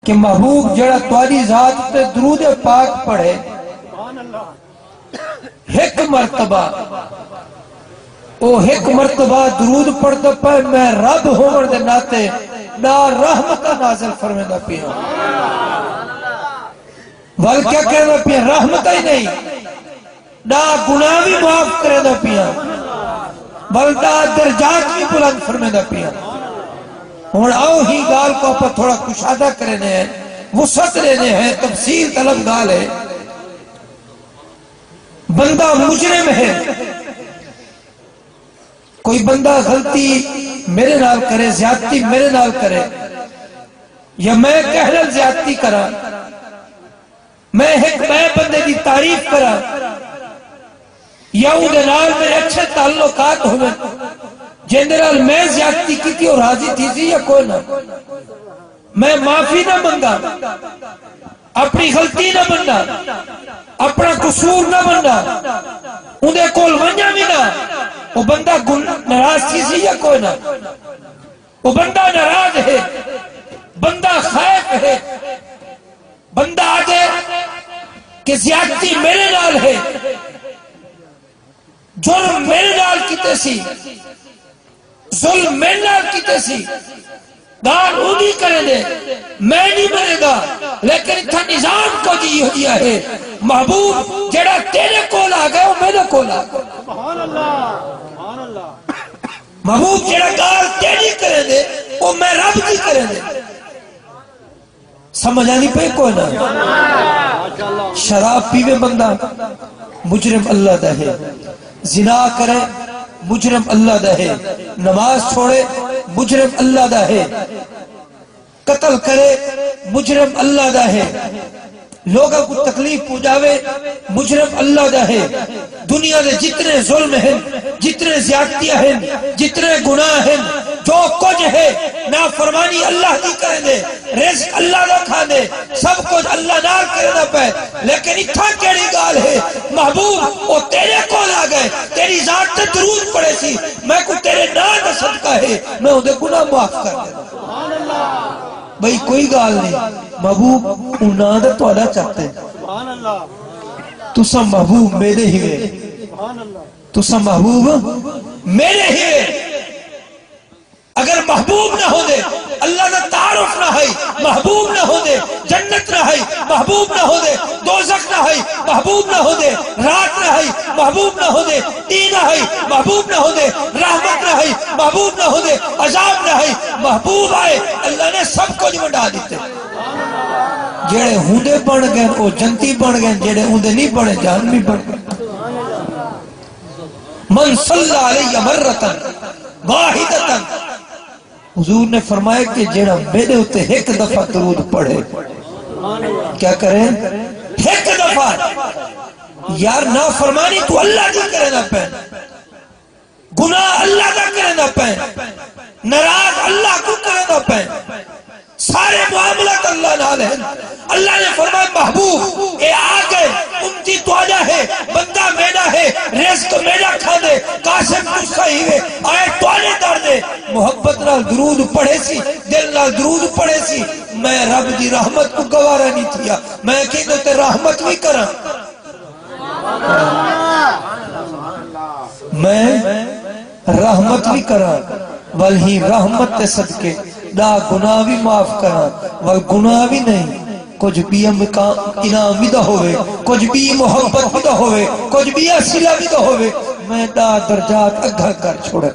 کہ محبوب جڑا تواڈی ذات تے درود پاک پڑھے ایک مرتبہ او ایک مرتبہ درود پڑھتا پہ میں رب ہون دے ناتے نہ رحمت نازل فرمیندہ پیا ول کیا کہنا پیا رحمت ہی نہیں نہ گناہ بھی معاف کریندہ پیا بلدہ درجات بھی بلند فرمیندہ پیا اور آؤ ہی گال کو پر تھوڑا کشادہ کرنے ہیں وسعت لینے ہیں تفصیل طلب گال ہے بندہ مجرم ہے کوئی بندہ غلطی میرے نال کرے زیادتی میرے نال کرے یا میں کہنا زیادتی کرا میں ایک میں بندے دی تعریف کرا یا اُدھے نال میں اچھے تعلقات ہوئے جنرل میں زیادتی کی تھی اور راضی تھی یا کوئی نہ میں معافی نہ بندہ اپنی غلطی نہ بندہ اپنا قصور نہ بندہ اندھے کول ونجا بھی نہ وہ بندہ ناراض تھی یا کوئی نہ وہ بندہ ناراض ہے بندہ خائف ہے بندہ آجے کہ زیادتی میرے نال ہے جرم میرے نال کیتے سی ظلم میرے نال کیتے سی گال اونی کرے دے میں نہیں مرے گا لیکن اتھا نظام کو جی ہو دیا ہے محبوب جڑا تیرے کول آ گئے وہ میرے کول آ گئے سبحان اللہ محبوب جڑا گال تیری کرے دے وہ میں رب کی کرے دے سمجھ آنی پہ کوئی نہ شراب پیوے بندہ مجرم اللہ دا ہے زنا کرے مجرم اللہ دا ہے نماز چھوڑے مجرم اللہ دا ہے قتل کرے مجرم اللہ دا ہے لوگوں کو تکلیف پہنچاوے مجرم اللہ دا ہے دنیا دے جتنے ظلم ہیں جتنے زیادتیاں ہیں جتنے گناہ ہیں جو کچھ ہے نافرمانی اللہ دی کرے دے رزق اللہ دا کھا دے سب کچھ اللہ نال کرے دا پہ لیکن اتھا کیڑی گال ہے محبوب وہ تیرے کول آ گئے تیری ذات تے درود پڑے سی میں کو تیرے نام دا صدقہ ہے میں اندھے گناہ معاف کر دے بھئی کوئی گال نہیں محبوب انہاں دا توڑا چاہتے تُسا محبوب میرے ہی تُسا محبوب میرے ہی اگر محبوب نہ ہو دے اللہ نہ تعارف نہ ہے محبوب نہ ہو دے جنت نہ ہے محبوب نہ ہو دے دوزخ نہ ہے محبوب نہ ہو دے رات نہ ہے محبوب نہ ہو دے دین نہ ہے محبوب نہ ہو دے رحمت نہ ہے محبوب نہ ہو دے عذاب نہ ہے محبوب آئے اللہ نے سب کو جمع دیتے جیڑے ہوندے بن گئے وہ جنتی بن گئے جیڑے ہوندے نہیں بنے جہنمی بن گئے من صلی علیہ مرتن واحدتن حضور نے فرمایا کہ جیڑا میرے ہوتے ایک دفعہ درود پڑھے کیا کریں ایک دفعہ یار نافرمانی تو اللہ دی کرے نہ پہن گناہ اللہ دا کرے نہ پہن ناراض اللہ کو کرے نہ پہن سارے معاملات اللہ نال ہیں اللہ نے فرمایا محبوب اے آگئے امتی تو آجا ہے بندہ میرا ہے رزق میرا کھا دے قاسم تو صحیح ہے آئے تو آنے دار دے محبت نال درود پڑھے سی دل نال درود پڑھے سی میں رب دی رحمت کو گوارا نہیں تھیا میں کہ تے رحمت بھی کرا میں رحمت بھی کرا والہی رحمت تے صدقے دا گناہ بھی معاف کرا والگناہ بھی نہیں کچھ بھی انعام بھی دا ہوئے کچھ بھی محبت بھی دا ہوئے کچھ بھی اصلہ بھی دا ہوئے میں دا درجات اگھا کر چھوڑے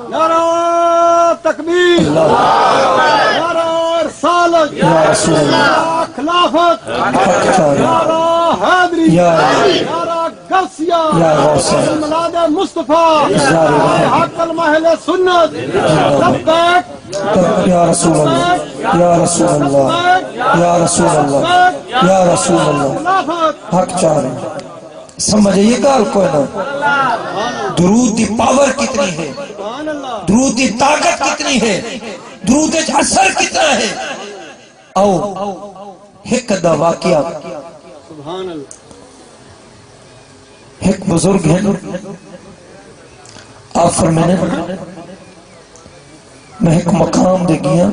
نعرہ تکبیر نعرہ رسالت یا رسول اللہ خلافت نعرہ حیدری نعرہ غوثیہ یا غوثیہ ملاد مصطفیٰ حق المحل سنت لبیک یا رسول اللہ یا رسول اللہ یا رسول اللہ یا رسول اللہ حق چاہ رہے ہیں سمجھے یہ گال کوئی نہ درود دی پاور کتنی ہے درود دی طاقت کتنی ہے درود دی اثر کتنا ہے آؤ ایک دا واقعہ ایک بزرگ ہیں آپ فرمانے میں ایک مقام دے گیا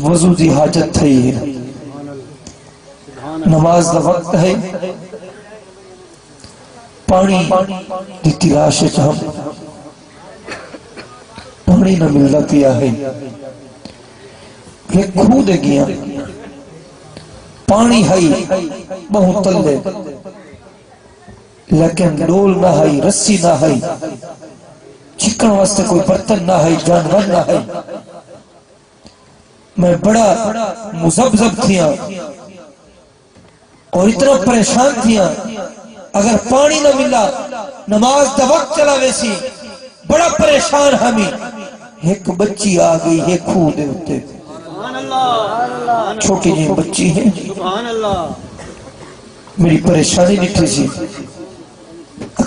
وضو دی حاجت تھی ہے، نماز دا وقت ہے، پانی دی تلاش ہم پانی نہ ملتا پیا ہے، ایک کھو دے گیا پانی ہے بہت تلے لیکن ڈول نہ ہے، رسی نہ ہے، چکن واسطے کوئی برتن نہ ہے، جانور نہ ہے۔ میں بڑا مزبزب تھیا اور اتنا پریشان تھیا، اگر پانی نہ ملا نماز دا وقت چلا ویسی بڑا پریشان ہمیں۔ ایک بچی آ گئی ہے کھو دے ہوتے، چھوٹی جی بچی ہے، میری پریشانی نٹھی سی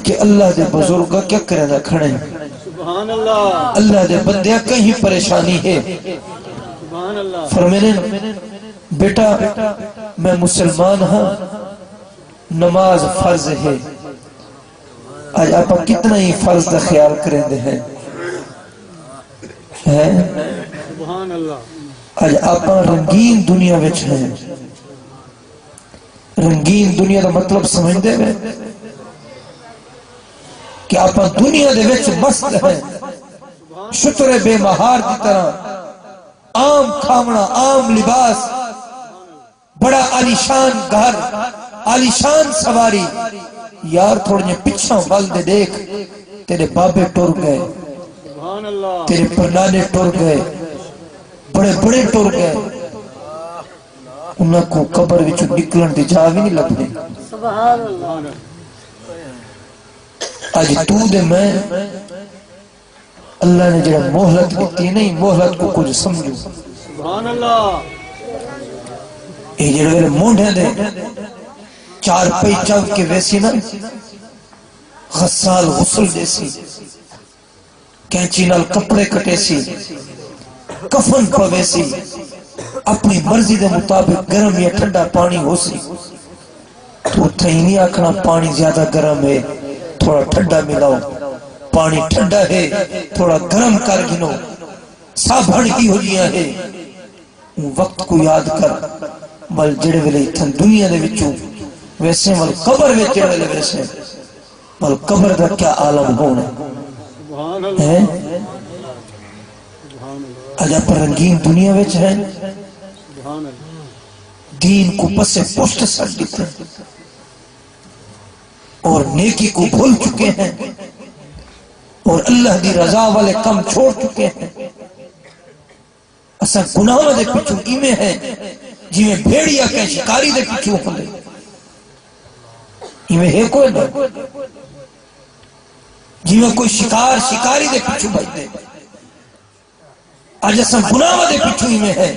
کہ اللہ دے بزرگا کیا کرے نہ کھڑے، اللہ دے بندیا کہیں پریشانی ہے۔ فرمینے بیٹا میں مسلمان ہاں، نماز فرض ہے، آج آپ کتنا ہی فرض دا خیال کریں دے ہیں، آج آپ رنگین دنیا وچ ہیں۔ رنگین دنیا دا مطلب سمجھ دے میں کہ آپ دنیا دے وچ مست ہیں، شتر بے مہار دی طرح، عام کھامنا، عام لباس، بڑا عالیشان گھر، عالیشان سواری۔ یار تھوڑے پچھاں وال دے دیکھ، تیرے بابے ٹور گئے، تیرے پرنانے ٹور گئے، بڑے بڑے ٹور گئے، انہاں کو قبر وچ نکلن دی جا بھی نہیں لبنے۔ آج تو دے میں اللہ نے جڑا محلت دیتی نہیں، محلت کو کچھ سمجھو۔ یہ جڑے مونڈے دے چار پئی چاو کے ویسی نا، غسال غسل دیسی، کینچی نال کپڑے کٹے سی، کفن پوے سی، اپنی مرضی دے مطابق گرم یا ٹھنڈا پانی ہو سی، تو تھئی نہیں آکھنا پانی زیادہ گرم ہے تھوڑا ٹھنڈا ملاؤ، پانی ٹھنڈا ہے تھوڑا گرم کر گنو، سابھڑ کی ہو جیا ہے۔ وقت کو یاد کر، بل جڑے ویلے تھن دنیا دے وچوں ویسے بل قبر وچ جڑے ویلے ویسے بل قبر دا کیا عالم ہونا ہے۔ آج آپ رنگین دنیا وچ ہیں، دین کو پس پشت سر دیتے اور نیکی کو بھول چکے ہیں اور اللہ دی رضا والے کم چھوڑ چکے ہیں۔ اسا گناہ دے پچھو ایمیں ہیں جی میں بھیڑیا کہ شکاری دے پچھو ہوندے، ایمیں ہے کوئی نہ جی میں کوئی شکاری دے پچھو بھائی دے۔ آج اسا گناہ دے پچھو ایمیں ہے،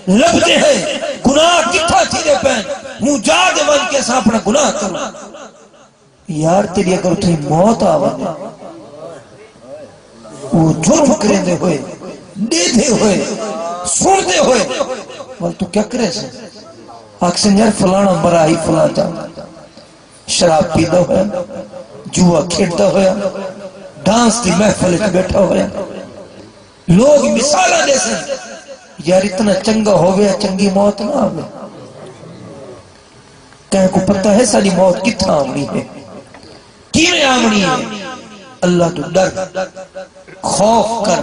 لب دے ہیں گناہ کتھا تھی دے پہن، ہوں جا دے ون کے سا اپنا گناہ کرو۔ یار تیری اگر اتنی موت آوانے وہ جرم کریں دے ہوئے، دے دے ہوئے، سن دے ہوئے، بل تو کیا کرے سے؟ اکسن یار فلانا مرائی فلان جانا، شراب پیدا ہویا، جوا کھیڑتا ہویا، ڈانس دی محفل بیٹھا ہویا، لوگ مثالہ دے سن یار اتنا چنگا ہو گیا، چنگی موت نہ آوے۔ کہیں کو پتہ ہے ساری موت کتنا آمنی ہے، کیویں آمنی ہے؟ اللہ تو ڈر، خوف کر،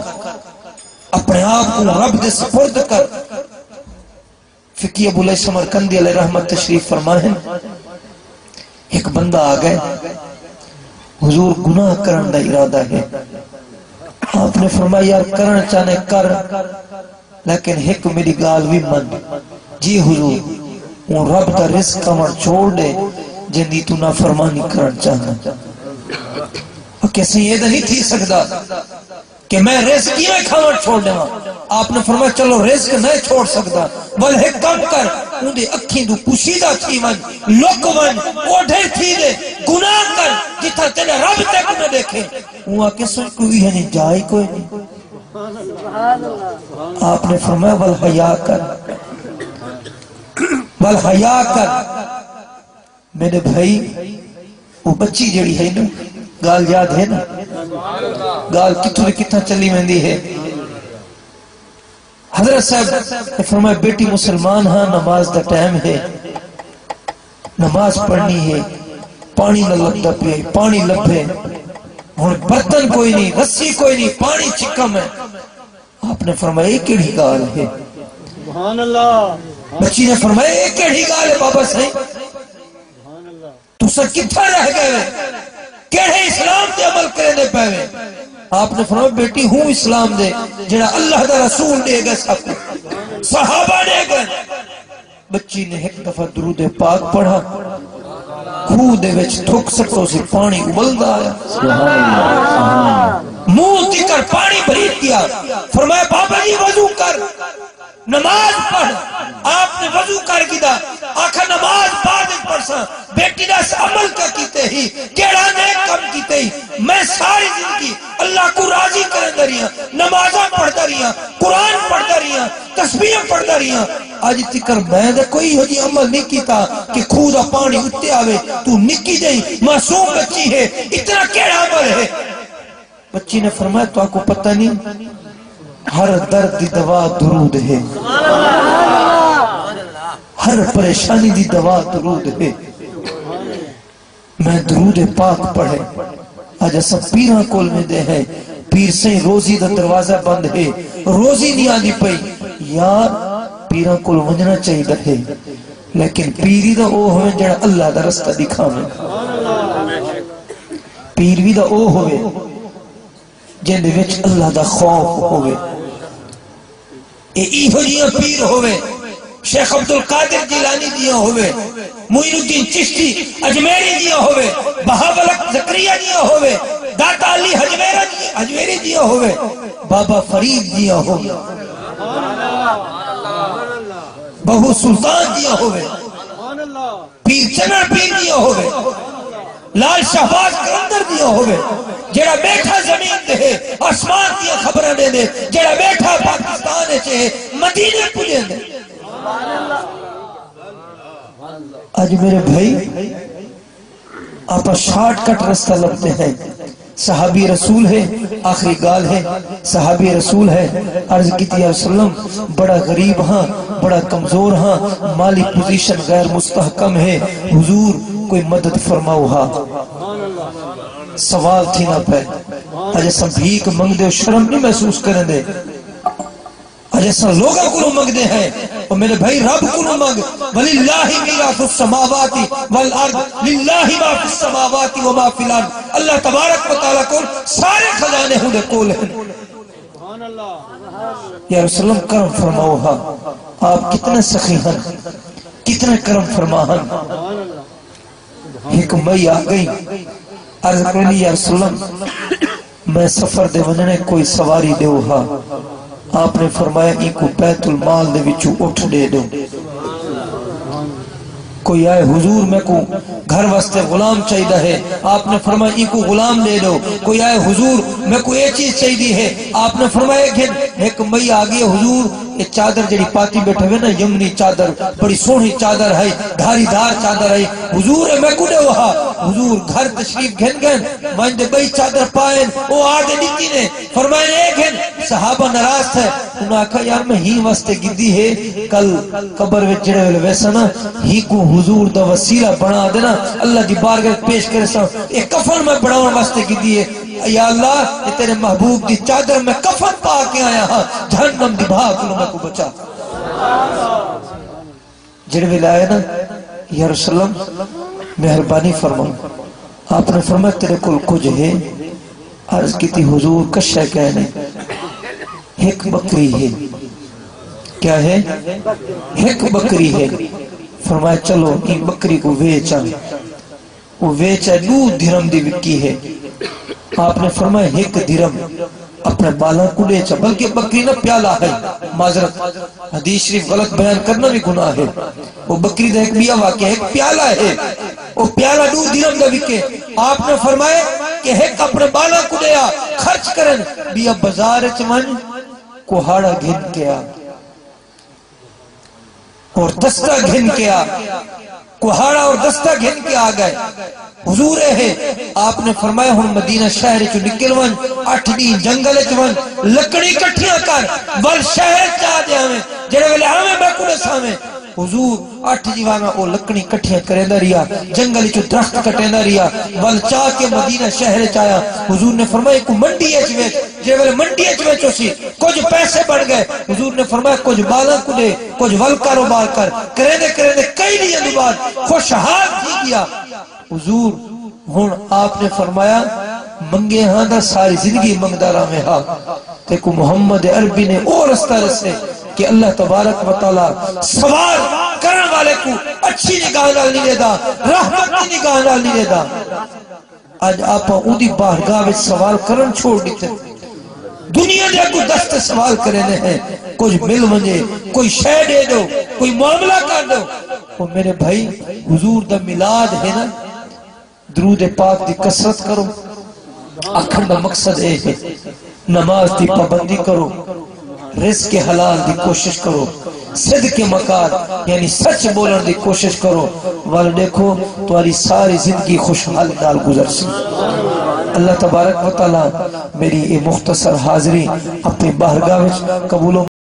اپنے آپ کو رب دے سپرد کر۔ فقی ابو علیہ سمرقندی علیہ رحمت تشریف فرمائیں، ایک بندہ آ گئے، حضور گناہ کرن دا ارادہ ہے۔ آپ نے فرمایا یار کرن چاہنے کر، لیکن ایک میری گال بھی من۔ جی حضور، وہ رب دا رزق کمر چھوڑ دے جندی تو نہ فرمانی کرن چاہنا۔ کیسے یہ نہیں تھی سکتا کہ میں رزق ہی میں کھانا چھوڑ دے ماں۔ آپ نے فرمایا چلو رزق نہیں چھوڑ سکتا، بل ایک کم کر، ان دے اکھیں دو پوشیدہ تھی من، لک من، اوڑھے تھی دے، گناہ کر جتا تیرے رب تک نہ دیکھے۔ وہ آکے سن کوئی ہے نہیں، جائے کوئی نہیں۔ آپ نے فرمایا بل حیا کر، بل حیا کر۔ میرے بھائی وہ بچی جڑی ہے نا، گال یاد ہے نا، گال کتھوں کتھا چلی مندی ہے، حضرت صاحب نے فرمایا بیٹی مسلمان ہاں نماز دا ٹائم ہے، نماز پڑھنی ہے، پانی نہ لگتا پیا، پانی لبھے، ہن برتن کوئی نہیں، رسی کوئی نہیں، پانی چکم ہے۔ آپ نے فرمایا یہ کیڑی گال ہے؟ سبحان اللہ۔ بچی نے فرمایا یہ کیڑی گال ہے بابا صاحب، تسا کتھا رہ گئے، کیڑے اسلام دے عمل کرنے پے؟ آپ نے فرمایا بیٹی ہوں اسلام دے جڑا اللہ دا رسول دے گا، سب صحابہ دے گا۔ بچی نے ایک دفعہ درود پاک پڑھا، خوہ دے وچ تھک سکتوں سے پانی ابلدا آیا، منہ تکر پانی بھریت کیا، فرمایا بابا جی وضو کر، نماز پڑھ۔ آپ نے وضو کر کی دا آکھا نماز بعد پڑھساں، بیٹی دا عمل کا کیتے ہی، کیڑا نیک کم کیتے ہی، میں ساری زندگی اللہ کو راضی کرنے رہی ہاں، نمازاں پڑھتا رہی ہاں، قرآن پڑھتا رہی ہاں، تسبیح پڑھتا رہی ہاں۔ آج تکر میں دے کوئی ہو جی عمل نہیں کیتا کہ خوہ دا پانی اٹھتے آوے، تو نکی دیں معصوم بچی ہے، اتنا کیڑا عمل ہے؟ بچی نے فرمایا تو آپ کو پتہ نہیں ہر درد دی دوا درود ہے، ہر پریشانی دی دوا درود ہے۔ میں درود پاک پڑھے، آج ایسا پیران کول میں دے ہے، پیر سے روزی دا دروازہ بند ہے، روزی نہیں آنی پئی، یار پیران کول ونجنا چاہی دا ہے، لیکن پیری دا او ہوئے جڑا اللہ دا رستہ دکھا میں، پیر بھی دا او ہوئے جن دے وچ اللہ دا خوف ہوئے، ای ہو جیاں پیر ہوئے، شیخ عبدالقادر جیلانی دیا ہوئے، معین الدین چشتی اجمیری دیا ہوئے، بہاولک زکریہ دیا ہوئے، داتا علی حجویری دیا ہوئے، بابا فرید دیا ہوئے، بہو سلطان دیا ہوئے، پیر چنر پیر دیا ہوئے، لال شہباز کرندر دیا ہوئے، جڑا بیٹھا زمین دے آسمان دیا خبرہ دے دے، جڑا بیٹھا پاکستان چاہے مدینے پجے دے۔ آج میرے بھائی آپ شارٹ کٹ رستہ لگتے ہیں، صحابی رسول ہے، آخری گال ہے، صحابی رسول ہے، عرض کیتی یا رسول اللہ بڑا غریب ہاں، بڑا کمزور ہاں، مالی پوزیشن غیر مستحکم ہے، حضور کوئی مدد فرماؤ ہاں۔ سوال تھی نہ پہ، آج ایسا بھیک منگ دے شرم نہیں محسوس کریں دے، آج ایسا لوگا کو مانگ دے ہیں، اور میرے بھائی رب کو مانگ، وَلِلَّهِ مِيرَاثُ السَّمَاوَاتِ وَالْأَرْضِ لِلَّهِ مَا فِي السَّمَاوَاتِ وَمَا فِي الْأَرْضِ۔ اللہ تبارک و تعالیٰ کو سارے خزانے ہوں دے کول ہیں۔ یا رسول اللہ کرم فرماؤ ہاں، آپ کتنے سخی ہیں، کتنے کرم فرما ہیں۔ ایک مئی آ گئی، عرض کرنی یا رسول اللہ میں سفر دے وننے کوئی سواری دے ہاں، آپ نے فرمایا ان کو بیت المال دے وچو اٹھ دے دو۔ کوئی آئے حضور میں کو گھر واسطے غلام چاہیدہ ہے، آپ نے فرمایا ان کو غلام دے دو۔ کوئی آئے حضور میں کو یہ چیز چاہیدی ہے، آپ نے فرمایا ایک مئی آگئی حضور یہ چادر جڑی پاتی بیٹھے ہوئے نا یمنی چادر، بڑی سونی چادر ہے، دھاری دھار چادر ہے، حضور میں کو دے وہا۔ حضور گھر تشریف گھن گھن وہاں دے بئی چادر پائیں، وہ آدھے دیتی نے فرمایا ایک گھن، صحابہ نراز تھے، انہوں نے کہا یار میں ہی واسطے گدی ہے، کل قبر وچ جڑے ہوئے ویسا نا ہی کو حضور دا وسیلہ بنا دینا، اللہ دی بارگاہ پیش کرے سا ایک کفن میں بڑھاؤں واسطے گدی ہے، یا اللہ یہ تیرے محبوب دی چادر میں کفن پا کے آیا ہاں، جہنم دی بھاگ انہوں میں کو بچا۔ جڑوے لائے نا یا رسول اللہ مہربانی فرماؤ، آپ نے فرمایا تیرے کل کچھ ہے، عرض کی تھی حضور کشہ کہنے ایک بکری ہے، کیا ہے؟ ایک بکری ہے، فرمایا چلو ایک بکری کو ویچا، وہ ویچا 2 درہم دی وکی ہے، آپ نے فرمایا 1 درہم اپنے بالا کو لے چا، بلکہ بکری نہ پیالہ ہے، معذرت حدیث شریف غلط بیان کرنا بھی گناہ ہے، وہ بکری دا ایک بیا واقع ہے، ایک پیالہ ہے، وہ پیالہ 2 درہم دا وکے، آپ نے فرمایا کہ ایک اپنے بالا کو لیا خرچ کرن، بیا بازار چمن کوہاڑا گھن کیا، اور دستہ گھن کے کوہاڑا اور دستہ گھن کے آ گئے حضور ہے آپ نے فرمایا ہن مدینہ شہر چ نکل ون 8 دن جنگل چ ون لکڑی کٹھیاں کر ول شہر چا جاویں جڑے ویلے آویں میں کو دساویں حضور 8 دیوانا او لکڑی کٹھیاں کریندا رہیا جنگل چ درخت کٹیندا رہیا ول چا کے مدینہ شہر چ آیا حضور نے فرمایا کو منڈی اچ وچ جے ویلے منڈی اچ وچ سی کچھ پیسے بڑھ گئے حضور نے فرمایا کچھ بالا کو دے کچھ ول کاروبار کر کریندے کئی دن بعد خوشحال تھی گیا حضور ہن آپ نے فرمایا منگے ہاں دا ساری زندگی منگدا رہے ہاں تے کو محمد عربی نے او رستہ رسے کہ اللہ تبارک و تعالی سوال کرن والے کو اچھی نگاہ نال نہیں دیدا رحمت کی نگاہ نال نہیں دیدا آج آپ اودی بارگاہ وچ سوال کرن چھوڑ دیتے دنیا دے کو دست سوال کرنے ہیں کچھ مل ونجے کوئی شے دے دو کوئی معاملہ کر دو اور میرے بھائی حضور دا میلاد ہے نا درود پاک دی کثرت کرو آخر دا مقصد ہے نماز دی پابندی کرو رزق حلال دی کوشش کرو صدق مکار یعنی سچ بولن دی کوشش کرو وال دیکھو تمہاری ساری زندگی خوشحال نال گزر سی اللہ تبارک و تعالی میری یہ مختصر حاضری اپنی بارگاہ وچ قبول